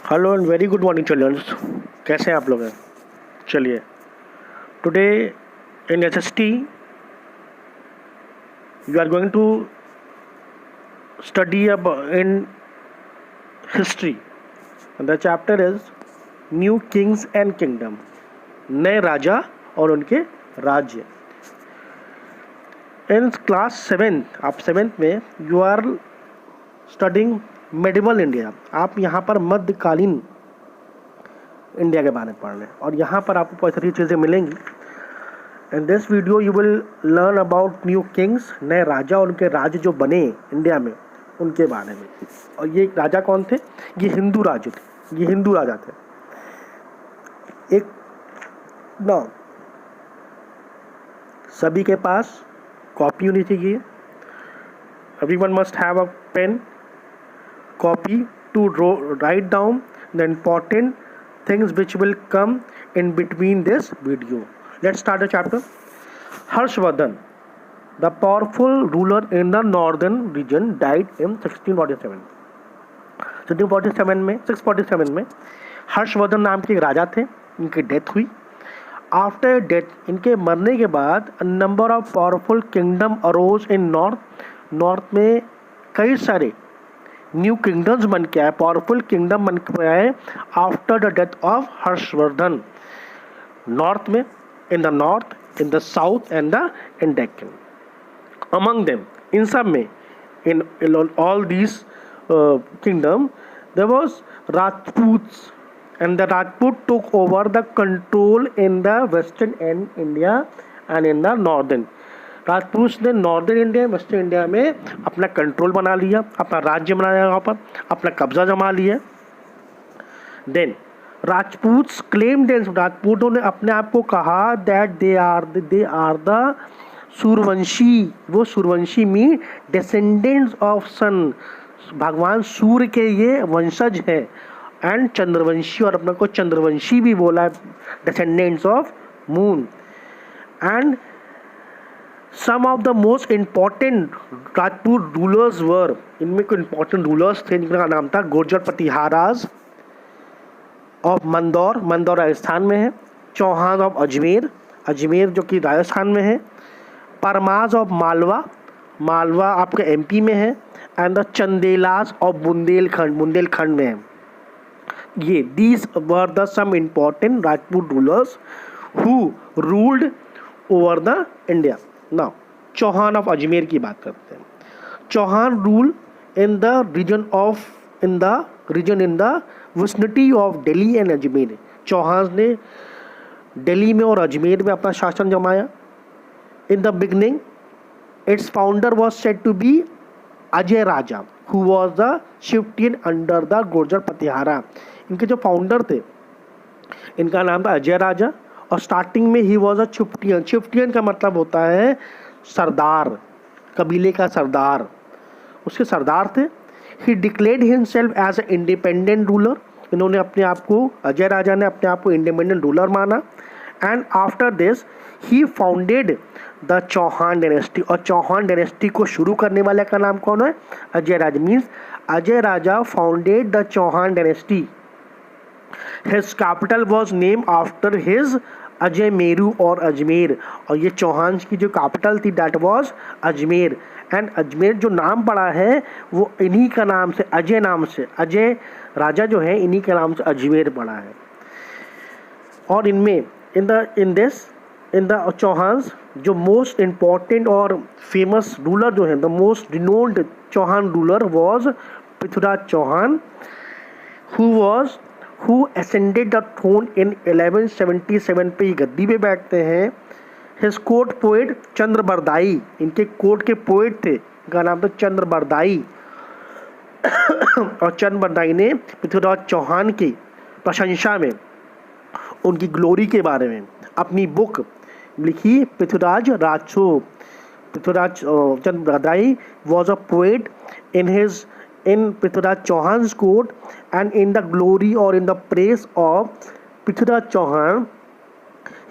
Hello and very good morning childrens. कैसे हैं आप लोग हैं? चलिए, today in SST you are going to study अब in history. The chapter is new kings and kingdom, नए राजा और उनके राज्य। इन क्लास सेवेंथ, आप सेवेंथ में you are studying medieval India. आप यहाँ पर मध्यकालीन इंडिया के बारे में पढ़ रहे हैं और यहाँ पर आपको बहुत सारी चीज़ें मिलेंगी। In this video you will learn about new Kings, नए राजा और उनके राज्य जो बने इंडिया में उनके बारे में। और ये राजा कौन थे? ये हिंदू राज्य थे, ये हिंदू राजा थे। एक ना सभी के पास कॉपी होनी चाहिए। Everyone must have a pen, copy to write down the important things which will come in between this video. Let's start the chapter. Harshvardhan, the powerful ruler in the northern region, died in 1647. 647 में हर्षवर्धन नाम के एक राजा थे, इनकी death हुई। After death, इनके मरने के बाद number of powerful kingdom arose in north में कई सारे न्यू किंगडम्स बन के आए, पावरफुल किंगडम बन के आए after the death of Harshavardhan. North में, in the north, in the south and the in Deccan. Among them, इन सब में, in all these kingdom there was Rajputs and the Rajput took over the control in the western and India and in the northern. Rajput ने northern India, western India में अपना control बना लिया, अपना राज्य बनाया, यहाँ पर अपना कब्जा जमा लिया। देन राजपूत्स क्लेम, राजपूतों ने अपने आप को कहा that they are the Suryavanshi. वो Suryavanshi mean descendants of sun, भगवान सूर्य के ये वंशज है। एंड चंद्रवंशी, और अपने को चंद्रवंशी भी बोला, descendants of moon. And some of the most important Rajput rulers were, इनमें कुछ इंपॉर्टेंट रूलर्स थे जिनका नाम था गुर्जर प्रतिहाराज ऑफ मंदौर राजस्थान में है। चौहान ऑफ अजमेर जो कि राजस्थान में है। परमाज ऑफ मालवा आपके एमपी में है। And the Chandelas of Bundelkhand में है। ये these were the some important Rajput rulers who ruled over the India. Now Chauhan of Ajmer की बात करते हैं। Chauhan rule in the region in the vicinity of Delhi and Ajmer. Chauhan ने दिल्ली में और अजमेर में अपना शासन जमाया। In the beginning its founder was said to be Ajay Raja who was the chieftain under the Gurjar Pratihara. इनके जो फाउंडर थे इनका नाम था अजय राजा। और स्टार्टिंग में ही वॉज अ शिफ्टियन का मतलब होता है सरदार, कबीले का सरदार, उसके सरदार थे। He declared himself as a independent ruler. इन्होंने अपने आप को, अजय राजा ने अपने आप को इंडिपेंडेंट रूलर माना। And after this he founded the Chauhan dynasty. और चौहान डायनेस्टी को शुरू करने वाले का नाम कौन है? Ajay Raja. Means Ajay Raja founded the Chauhan dynasty. His capital was name after his Ajay Meru और अजमेर। और ये चौहान की जो कैपिटल थी that was Ajmer. And Ajmer जो नाम पड़ा है वो इन्हीं का नाम से, अजय नाम से, अजय राजा जो है इन्हीं के नाम से अजमेर पड़ा है। और इनमें इन द चौहान्स जो मोस्ट इम्पॉर्टेंट और फेमस रूलर जो है, the most renowned Chauhan ruler was Prithviraj Chauhan who ascended the throne in 1177 पे ये गद्दी पे बैठते हैं। His court poet चंद्र बरदाई, इनके कोर्ट के पोएट थे, इनका नाम था चंद्र बरदाई। और चंद्र बरदाई ने पृथ्वीराज चौहान की प्रशंसा में, उनकी ग्लोरी के बारे में अपनी बुक लिखी, Prithviraj Raso. Prithviraj Chand Bardai was a poet in Prithviraj Chauhan's court, and in the glory or in the praise of Prithviraj Chauhan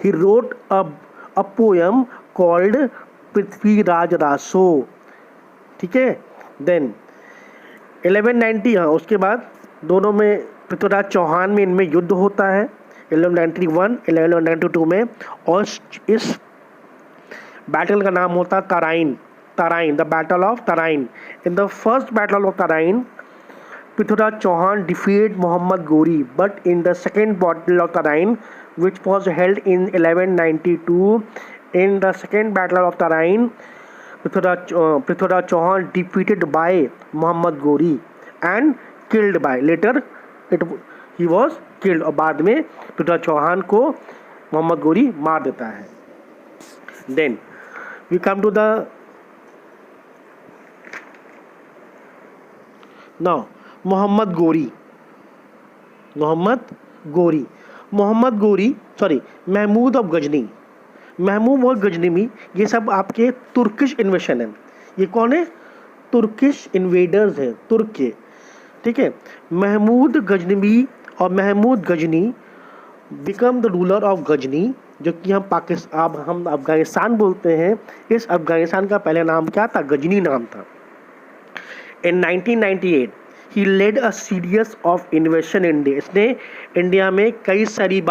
he wrote a poem called Prithviraj Raso. ठीक है। देन 1190, हाँ उसके बाद दोनों में पृथ्वीराज चौहान में इनमें युद्ध होता है 1191 1192 में, और इस बैटल का नाम होता है Tarain, the battle of Tarain. In the first battle of Tarain Prithviraj Chauhan defeated Muhammad Ghori, but in the second battle of Tarain, which was held in 1192, in the second battle of Tarain, Prithviraj Chauhan defeated by Muhammad Ghori and killed by. Later, he was killed. और बाद में पृथ्वीराज चौहान को मोहम्मद गोरी मार देता है. Then we come to the now. Mohammad Ghori Mahmood of Ghazni, Mahmood और गजनी, ये सब आपके तुर्किश इन्वेशन हैं. ये कौन है? तुर्किश इन्वेडर्स हैं, तुर्क के. ठीक है. महमूद गजनवी और Mahmud Ghazni became the ruler of Ghazni, जो कि हम अफगानिस्तान बोलते हैं. इस अफगानिस्तान का पहले नाम क्या था? गजनी नाम था. In 1998 he led a series of invasion in India. इसने इंडिया में कई सारे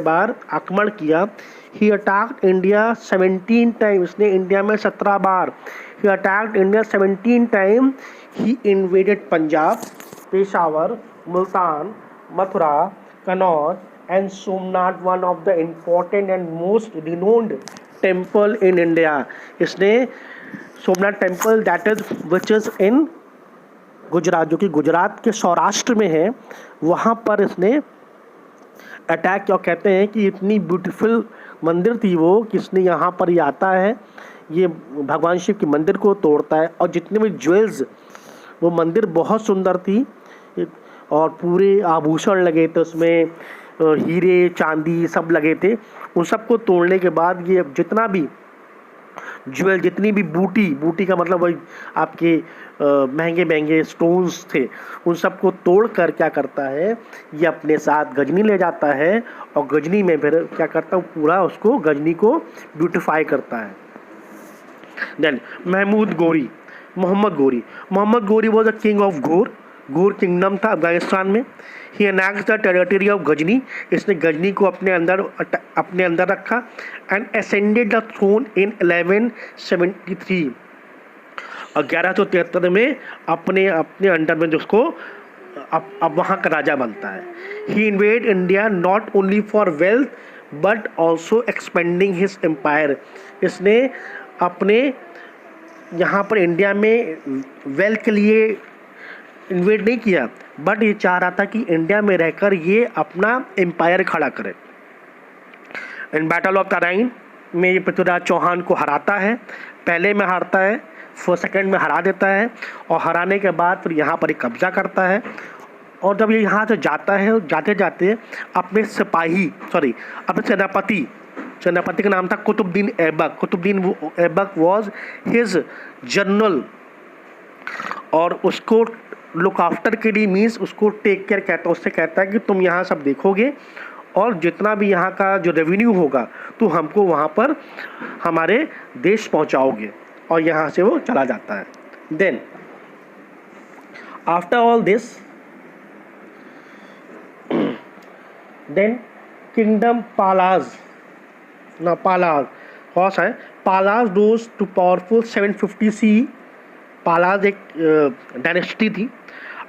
बार आक्रमण किया. He attacked India 17 time. इसने इंडिया में 17 बार. He attacked India 17 time. He invaded Punjab, Peshawar, Multan, Mathura, Kannauj and Somnath, one of the important and most renowned temple in India. इसने Somnath temple that is which is in Gujarat, जो कि गुजरात के सौराष्ट्र में है, वहाँ पर इसने अटैक किया. कहते हैं कि इतनी ब्यूटीफुल मंदिर थी वो कि इसने यहाँ पर ये आता है, ये भगवान शिव के मंदिर को तोड़ता है. और जितने भी ज्वेल्स, वो मंदिर बहुत सुंदर थी और पूरे आभूषण लगे थे उसमें, हीरे चांदी सब लगे थे. उन सबको तोड़ने के बाद ये जितना भी ज्वेल, जितनी भी बूटी का मतलब वही आपके महंगे स्टोन्स थे, उन सबको तोड़ कर क्या करता है, ये अपने साथ गजनी ले जाता है. और गजनी में फिर क्या करता है, पूरा उसको गजनी को ब्यूटिफाई करता है. Then Mohammad Ghori was a king of घोर किंगडम था अफगानिस्तान में. ही enact the territory of Ghazni. इसने गजनी को अपने अंदर रखा. And ascended the thrown in 1173. और 1173 में अपने अंडर में जिसको अब वहाँ का राजा बनता है. He invade India not only for wealth but also expanding his empire. इसने अपने यहाँ पर इंडिया में वेल्थ के लिए इन्वेड नहीं किया, बट ये चाह रहा था कि इंडिया में रहकर ये अपना एम्पायर खड़ा करे. इन बैटल ऑफ तराइन में ये पृथ्वीराज चौहान को हराता है. पहले में हारता है, फर्स्ट सेकंड में हरा देता है. और हराने के बाद फिर यहाँ पर कब्जा करता है. और जब ये यहाँ से जाता है, जाते जाते अपने सेनापति का नाम था Qutubuddin Aibak was his general. और उसको लुक आफ्टर के लिए मीन्स उसको टेक केयर कहता है. उससे कहता है कि तुम यहाँ सब देखोगे और जितना भी यहाँ का जो रेवेन्यू होगा तो हमको वहाँ पर हमारे देश पहुँचाओगे. और यहाँ से वो चला जाता है. Then after all this then kingdom Palas कौन सा है? Palas rose to powerful 750 CE. Palas एक डायनेस्टी थी.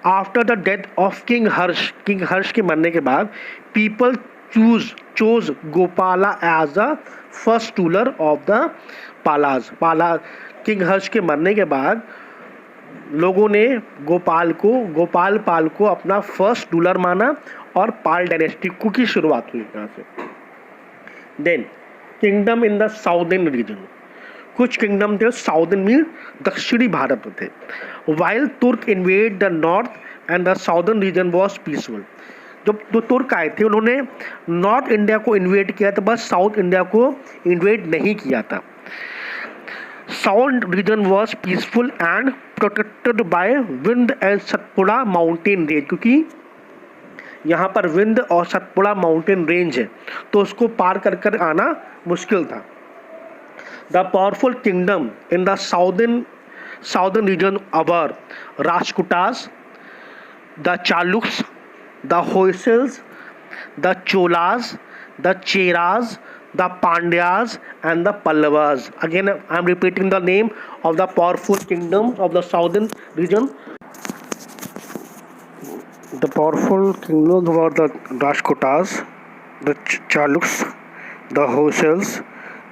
After the death of king Harsh के मरने के बाद people chose Gopala as the first ruler of the Palas. King Harsh के मरने के बाद लोगों ने गोपाल पाल को अपना फर्स्ट रूलर माना और पाल डायनेस्टी की शुरुआत हुई यहाँ से. Then kingdom in the southern region. कुछ किंगडम थे साउदर्न में, दक्षिणी भारत में थे. While Turk invade the north and the southern region was peaceful. जब तुर्क आए थे उन्होंने नॉर्थ इंडिया को इन्वेड किया था, बस साउथ इंडिया को इन्वेड नहीं किया था. South region was peaceful and protected by Vindhya and Satpura mountain range. क्योंकि यहाँ पर विंद और सतपुड़ा माउंटेन रेंज है तो उसको पार कर आना मुश्किल था. The powerful kingdom in the southern region were Rashtrakutas, the Chalukyas, the Hoysals, the Cholas, the Cheras, the Pandyas, and the Pallavas. Again, I am repeating the name of the powerful kingdoms of the southern region. The powerful kingdoms were the Rashtrakutas, the Chaluks, the Hoysals,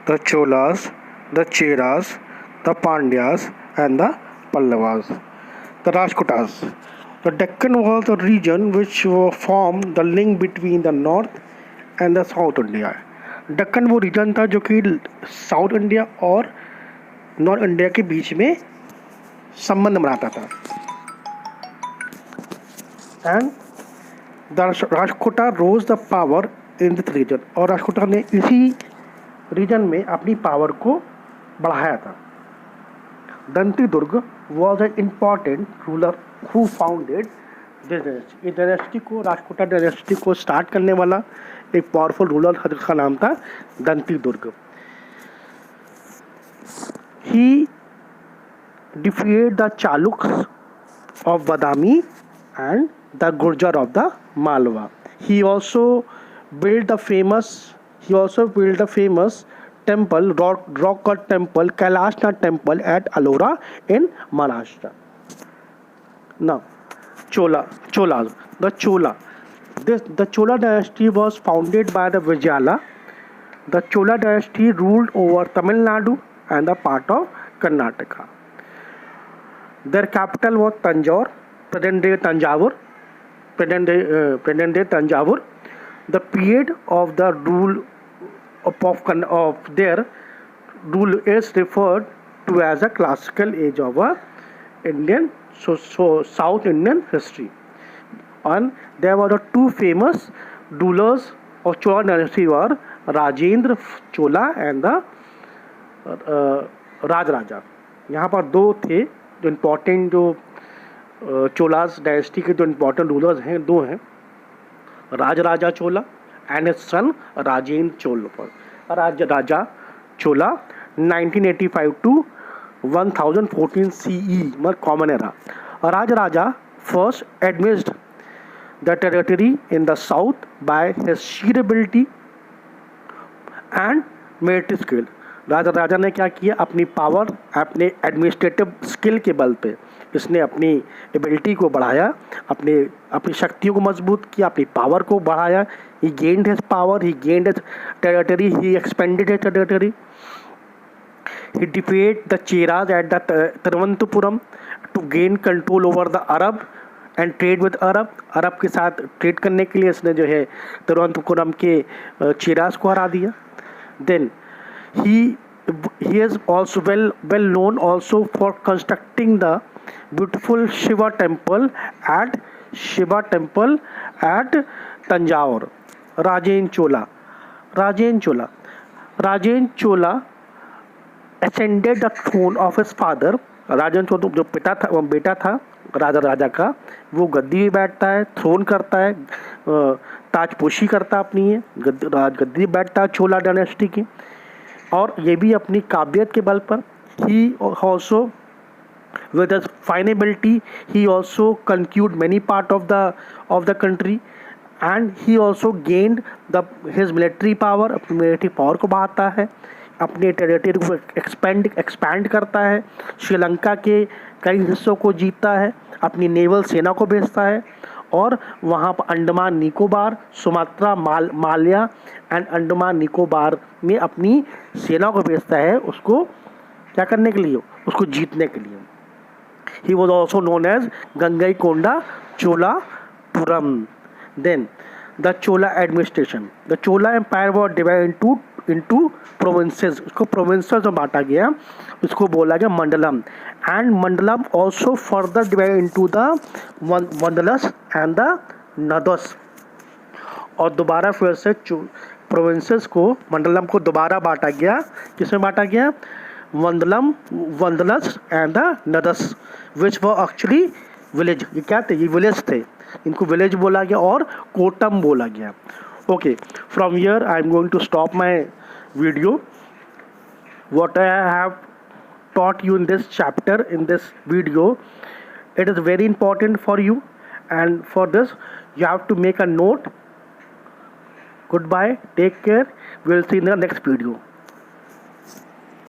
the Cholas, the Cheras, the Pandyas, and the Pallavas. The Rashtrakutas. The Deccan was the region which formed the link between the north and the south India. Deccan वो रीजन था जो कि south India और north India के बीच में संबंध बनाता था. And the Rashtrakuta rose the power in this region. और राजकोटा ने इसी रीजन में अपनी पावर को बढ़ाया था. Dantidurga was an important ruler who founded this dynasty. इस डायनेस्टी को, राजकोटा डायनेस्टी को स्टार्ट करने वाला एक पावरफुल रूलर का नाम था Dantidurga. He defeated the Chalukyas of Badami and the Gurjara of the Malwa. He also built the famous temple, rock cut temple, Kailashnath temple at Ellora in Maharashtra. Now, Cholas. The Chola dynasty was founded by the Vijayala. The Chola dynasty ruled over Tamil Nadu and the part of Karnataka. Their capital was Tanjore, present-day Tanjavur. The period of the rule of their rule is referred to as a classical age of Indian, South Indian history. And there were the two famous rulers of Chola dynasty were Rajendra Chola and the Rajaraja. यहाँ पर दो थे जो important, जो Cholas dynasty के जो important rulers हैं, दो हैं, Rajaraja Chola and his son Rajendra Chola. Raja Chola 1985 to 1014 CE मतलब common era. Rajaraja first administered the territory in the south by his sheer ability and military skill. राजा ने क्या किया, अपनी पावर, अपने एडमिनिस्ट्रेटिव स्किल के बल पे इसने अपनी एबिलिटी को बढ़ाया, अपनी शक्तियों को मजबूत किया, अपनी पावर को बढ़ाया. He gained his power, he gained his territory, he expanded his territory. He defeated the Cheras at the Thiruvananthapuram to gain control over the Arab and trade with Arab के साथ ट्रेड करने के लिए इसने जो है तिरुवनंतपुरम के चेराज को हरा दिया. Then he is also well known also for constructing the beautiful Shiva temple at Tanjore. Rajendra Chola ascended the throne of his father. Rajendra चोला जो बेटा था राजा का, वो गद्दी में बैठता है, थ्रोन करता है, ताजपोशी करता अपनी है, गद्दी बैठता है चोला डायनेस्टी की. और ये भी अपनी काबिलियत के बल पर. He also with his fine ability he also conquered many part of the country and he also gained his military power. अपनी मिलिट्री पावर को बढ़ाता है, अपने टेरिटरी को एक्सपैंड करता है, श्रीलंका के कई हिस्सों को जीतता है, अपनी नेवल सेना को भेजता है और वहाँ पर अंडमान निकोबार, सुमात्रा, माल्या एंड अंडमान निकोबार में अपनी सेना को भेजता है, उसको क्या करने के लिए, उसको जीतने के लिए. He was also known as Gangaikonda Cholapuram. Then the Chola administration. The Chola empire was divided into provinces. उसको प्रोविंसेस में बांटा गया, उसको बोला गया mandalam. And mandalam also further divide into the mandalas and the nadus. और दोबारा फिर से प्रोविंसेस को, मंडलम को दोबारा बांटा गया. किसमें बांटा गया, मंडलम, वंदलस एंड द नदस, विच वो एक्चुअली विलेज. ये क्या थे, ये विलेज थे, इनको विलेज बोला गया और कोटम बोला गया. Okay, from here I am going to stop my video. What I have taught you in this chapter, in this video, it is very important for you, and for this You have to make a note. Goodbye, take care, we'll see in the next video.